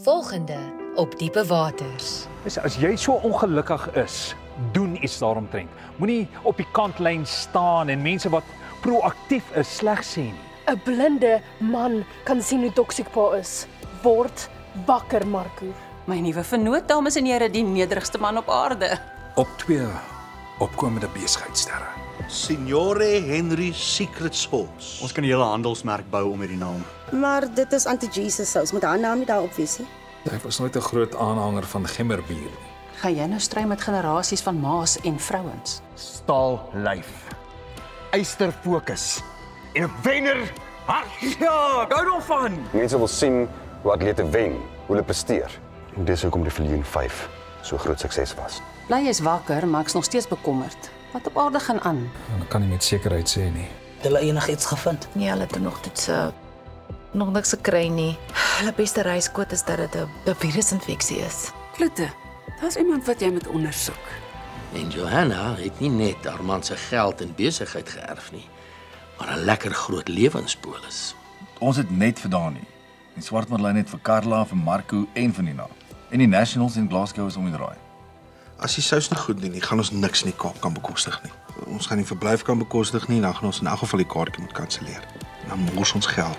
Volgende op Diepe Waters. As jy so ongelukkig is, doen iets daaromtrent. Moenie op die kantlyn staan en mense wat proaktief is sleg sê nie. 'n Blinde man kan sien hoe toksiek pa is. Word wakker, Marco. My nuwe vernoot, dames en here, die nederigste man op aarde. Op 2 opkomende besigheidsterre. Signore Henry Secret Sauce. Ons kan 'n hele handelsmerk bou om hierdie naam. Maar dit is anti-Jesus sous, moet haar naam nie daarop wees nie. Hy was nooit 'n groot aanhanger van gemmerbier nie. Gaan jy nou stry met generasies van ma's en vrouens? Staal lyf. Eyster fokus. En 'n wenner hart. Ja, ek hou daarvan. Mense wil sien hoe atlete wen, hoe hulle presteer. En dis hoekom die Viljoen 5 so groot sukses was. Bly jy's wakker, maar ek's nog steeds bekommerd. Wat op aarde gaan aan? En kan nie met sekerheid sê nie. Hulle enigiets gevind? Nee, hulle het nog toetse, nog niks gekry nie. Hulle beste reiskoot is dat dit 'n virusinfeksie is. Klote, daar's iemand wat jy moet ondersoek. En Johanna het nie net haar man se geld en besigheid geërf nie, maar 'n lekker groot lewenspolis. Ons het net vir Dani. Die swart Marlyn het vir Karla, vir Marco en vir Nina. En die Nationals in Glasgow is om die draai. As die sous nie goed nie, gaan ons niks in die Kaap kan bekostig nie. Ons gaan nie verblyf kan bekostig nie, dan gaan ons in elk geval die kaartjie moet kanselleer. Dan mors ons geld.